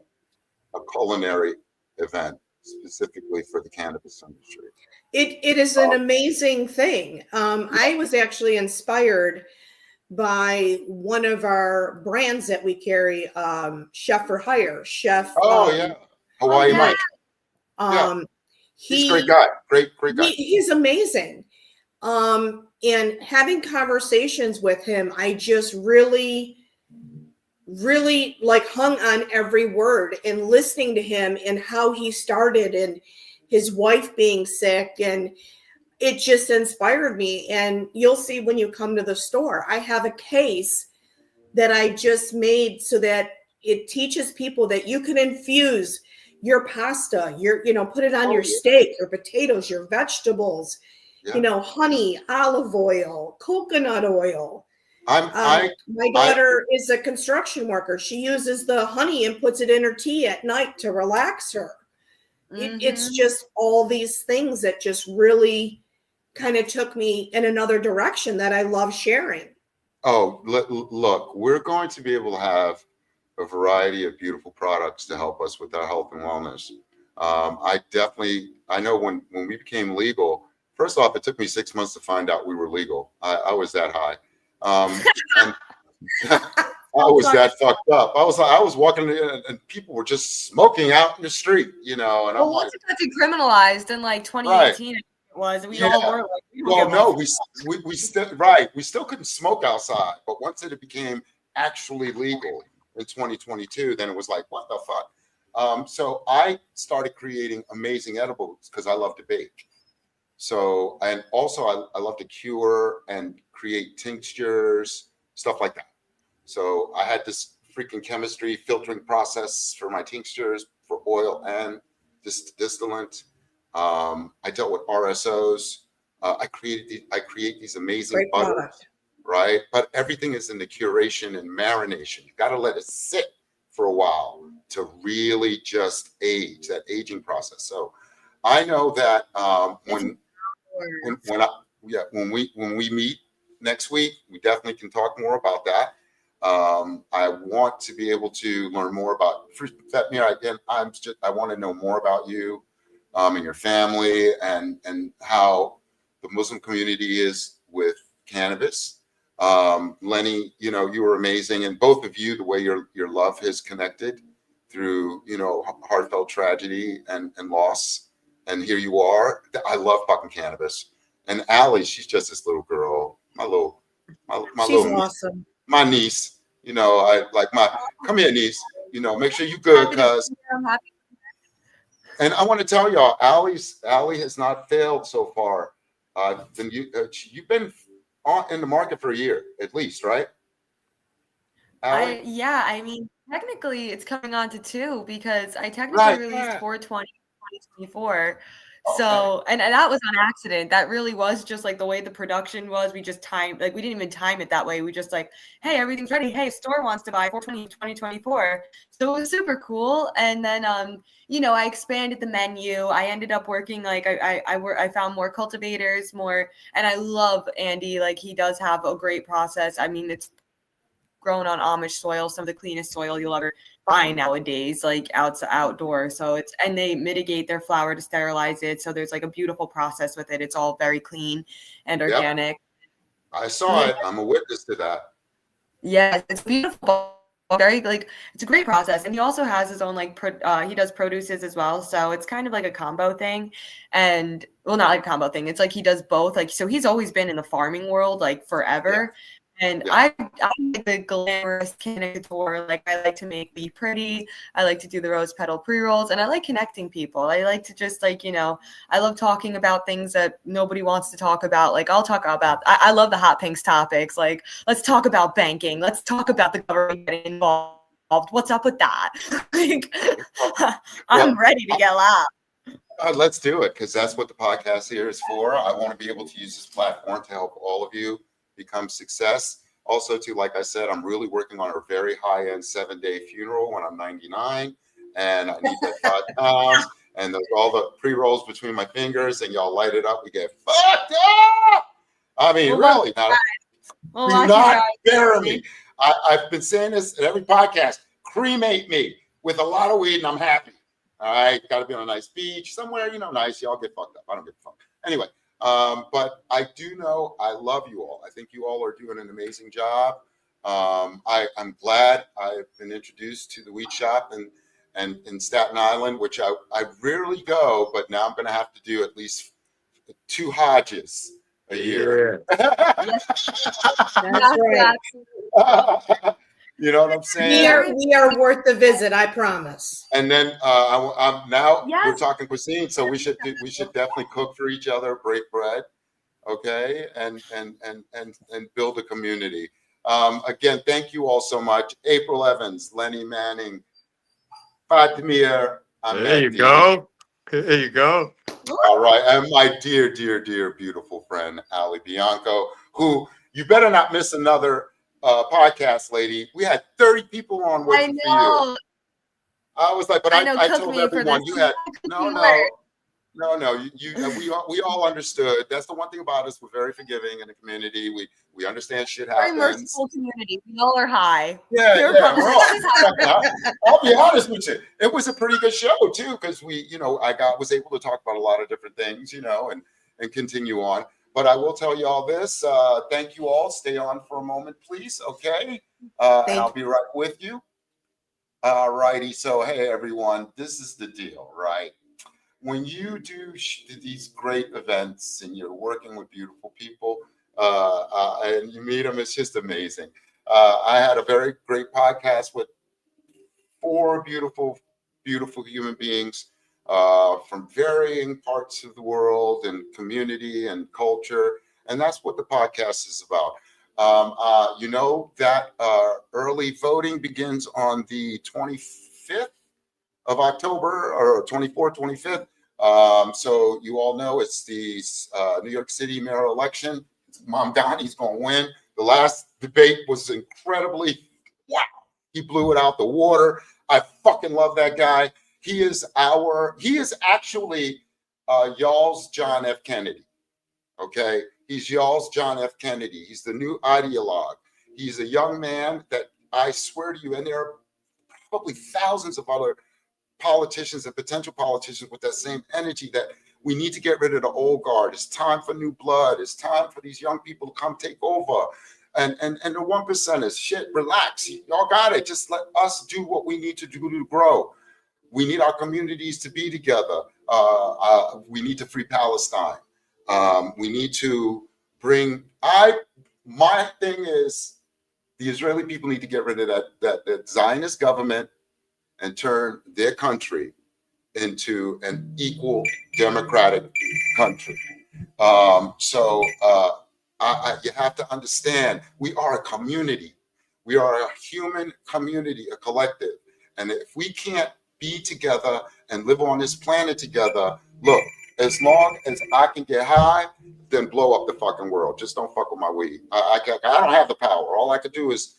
a culinary event specifically for the cannabis industry. It is an amazing thing. I was actually inspired by one of our brands that we carry, Chef for Hire. Chef. Oh yeah, Hawaii yeah. Mike. Yeah, he's a great guy. Great guy. He's amazing. And having conversations with him, I just really like hung on every word, and listening to him and how he started, and his wife being sick, and it just inspired me. And you'll see when you come to the store, I have a case that I just made so that it teaches people that you can infuse your pasta, put it on your steak, your potatoes, your vegetables, honey, olive oil, coconut oil. My daughter is a construction worker. She uses the honey and puts it in her tea at night to relax her. It's just all these things that just really kind of took me in another direction that I love sharing. Oh, look, we're going to be able to have a variety of beautiful products to help us with our health and wellness. I know when we became legal, first off, it took me 6 months to find out we were legal. I was that high. And I was that fucked up. I was walking in and people were just smoking out in the street, and I'm once like, it got decriminalized in like 2018, right. It was. We all were like, well, no, we still couldn't smoke outside, but once it became actually legal in 2022, then it was like, what the fuck? So I started creating amazing edibles because I love to bake. So, and also I love to cure and create tinctures, stuff like that. So I had this freaking chemistry filtering process for my tinctures for oil and distillant. I dealt with RSOs. I create these amazing Great butters, product. right? But everything is in the curation and marination. You got to let it sit for a while to really just age, that aging process. So I know that when we meet next week, we definitely can talk more about that. I want to be able to learn more about. Again, I want to know more about you and your family, and how the Muslim community is with cannabis. Lenny, you were amazing, and both of you, the way your love has connected through heartfelt tragedy and loss, and here you are. I love fucking cannabis. And Allie, she's just this little girl, my She's little awesome. my niece. I like come here, niece. Make sure you good, cuz. And I want to tell y'all, Allie has not failed so far. You've been in the market for a year at least, right? Allie? I mean, technically it's coming on to 2 because I technically released 4/20/2024. So, and that was on accident. That really was just like the way the production was. We just timed, like, we didn't even time it that way. We just like, hey, everything's ready. Hey, store wants to buy 2024. So it was super cool. And then, you know, I expanded the menu. I ended up working, like, I found more cultivators, more, and I love Andy. Like, he does have a great process. I mean, it's grown on Amish soil, some of the cleanest soil you'll ever find nowadays, like outdoor. So it's, and they mitigate their flour to sterilize it. So there's like a beautiful process with it. It's all very clean and organic. Yep. I saw it. I'm a witness to that. Yeah, it's beautiful. Very, like, it's a great process. And he also has his own, like, he does produces as well. So it's kind of like a combo thing. And, well, not like a combo thing. It's like he does both. Like, so he's always been in the farming world, like, forever. Yeah. And yeah. I'm like the glamorous connector. Like, I like to make be pretty. I like to do the rose petal pre-rolls, and I like connecting people. I like to just, like, you know, I love talking about things that nobody wants to talk about. Like, I'll talk about, I love the hot pinks topics. Like, let's talk about banking. Let's talk about the government getting involved. What's up with that? Like, I'm ready to get loud. Let's do it, because that's what the podcast here is for. I want to be able to use this platform to help all of you become success. Also, too, like I said, I'm really working on a very high-end 7-day funeral when I'm 99, and I need that 5 pounds, and there's all the pre-rolls between my fingers, and y'all light it up. We get fucked up. I mean, really, do not bury me. I've been saying this at every podcast. Cremate me with a lot of weed, and I'm happy. All right, got to be on a nice beach somewhere, you know, nice. Y'all get fucked up. I don't give a fuck. Anyway. But I do know I love you all. I think you all are doing an amazing job. I'm glad I've been introduced to the Weed Shoppe and in Staten Island, which I rarely go, but now I'm going to have to do at least 2 Hodges a year. That's right. You know what I'm saying? We are worth the visit, I promise. And then I'm now we're talking cuisine, so we should definitely cook for each other, break bread, okay, and build a community. Again, thank you all so much. April Evans, Lenny Manning, Fatimir. There you go. There you go. All right, and my dear, beautiful friend Ali Bianco, who you better not miss another podcast, lady. We had 30 people on waiting for you. I was like, but I told everyone you had no. We all understood. That's the one thing about us. We're very forgiving in the community. We understand shit happens. Very merciful community. We all are high. Yeah. I'll be honest with you. It was a pretty good show too, because I was able to talk about a lot of different things, and continue on. But I will tell you all this. Thank you all. Stay on for a moment, please. Okay. And I'll be right with you. All righty. So, hey, everyone, this is the deal, right? When you do these great events and you're working with beautiful people and you meet them, it's just amazing. I had a very great podcast with 4 beautiful human beings from varying parts of the world and community and culture. And that's what the podcast is about. That early voting begins on the 25th of October, or 24th, 25th. So you all know it's the New York City mayor election. Mom Donnie's going to win. The last debate was incredibly, wow. He blew it out the water. I fucking love that guy. He is actually y'all's John F. Kennedy. Okay. He's y'all's John F. Kennedy. He's the new ideologue. He's a young man that I swear to you, and there are probably thousands of other politicians and potential politicians with that same energy, that we need to get rid of the old guard. It's time for new blood. It's time for these young people to come take over. And the 1%ers, shit, relax. Y'all got it. Just let us do what we need to do to grow. We need our communities to be together. We need to free Palestine. We need to bring. My thing is, the Israeli people need to get rid of that Zionist government and turn their country into an equal democratic country. You have to understand, we are a community. We are a human community, a collective. And if we can't be together and live on this planet together, look, as long as I can get high, then blow up the fucking world. Just don't fuck with my weed. I don't have the power. All I could do is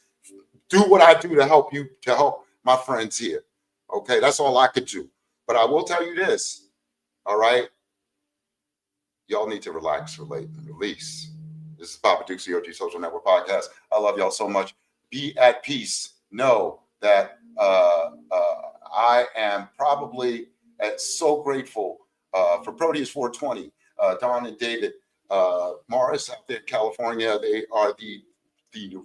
do what I do to help you, to help my friends here. Okay, that's all I could do. But I will tell you this, all right? Y'all need to relax, relate, and release. This is Papa Duke's COG Social Network Podcast. I love y'all so much. Be at peace. Know that I am probably so grateful for Proteus 420, Don and David Morris out there in California. They are the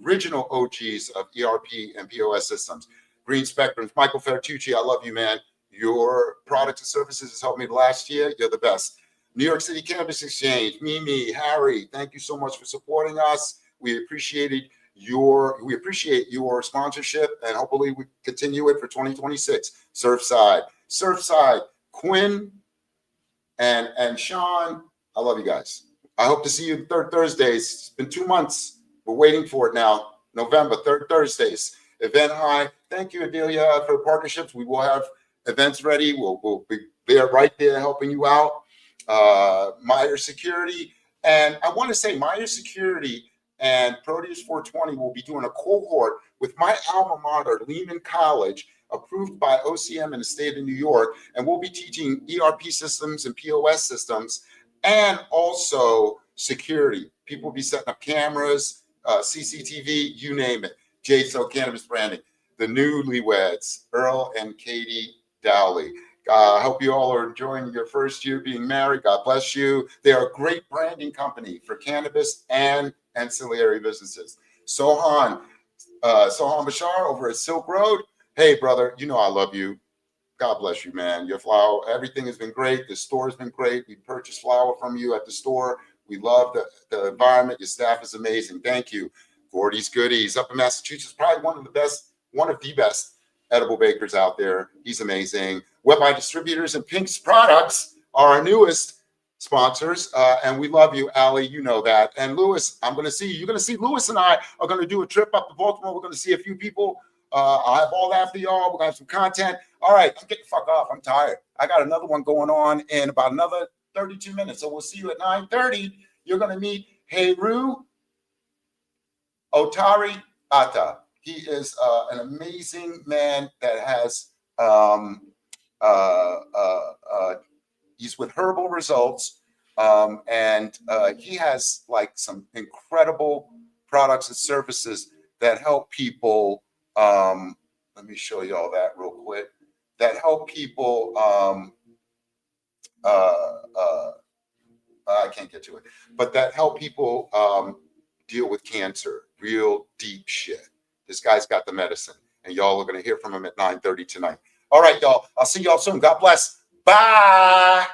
original OGs of ERP and POS systems. Green Spectrums, Michael Fertucci, I love you, man. Your products and services has helped me last year. You're the best. New York City Cannabis Exchange, Mimi, Harry, thank you so much for supporting us. We appreciate your sponsorship, and hopefully we continue it for 2026. Surfside, Quinn and Sean, I love you guys. I hope to see you third Thursdays. It's been 2 months. We're waiting for it now. November, third Thursdays. Event High. Thank you, Adelia, for partnerships. We will have events ready. We'll be there, right there, helping you out. Meyer Security. And I want to say Meyer Security and Proteus 420 will be doing a cohort with my alma mater, Lehman College, approved by OCM in the state of New York. And we'll be teaching ERP systems and POS systems and also security. People will be setting up cameras, CCTV, you name it. JSO Cannabis Branding. The newlyweds, Earl and Katie Dowley. I hope you all are enjoying your first year being married. God bless you. They are a great branding company for cannabis and ancillary businesses. Sohan Bashar over at Silk Road. Hey, brother, you know I love you. God bless you, man. Your flower, everything has been great. The store has been great. We purchased flower from you at the store. We love the environment. Your staff is amazing. Thank you. Gordy's Goodies up in Massachusetts, probably one of the best edible bakers out there. He's amazing. Webby Distributors and Pink's Products are our newest sponsors, and we love you, Allie. You know that. And Lewis, I'm going to see you. You're going to see Lewis and I are going to do a trip up to Baltimore. We're going to see a few people. I'll have all that for y'all. We're going to have some content. All right, I'm getting the fuck off. I'm tired. I got another one going on in about another 32 minutes. So we'll see you at 9:30. You're going to meet Heiru Otari Ata. He is an amazing man that has, he's with Herbal Results, and he has like some incredible products and services that help people. Let me show you all that real quick. That help people. I can't get to it, but that help people deal with cancer. Real deep shit. This guy's got the medicine, and y'all are going to hear from him at 9:30 tonight. All right, y'all. I'll see y'all soon. God bless. Bye.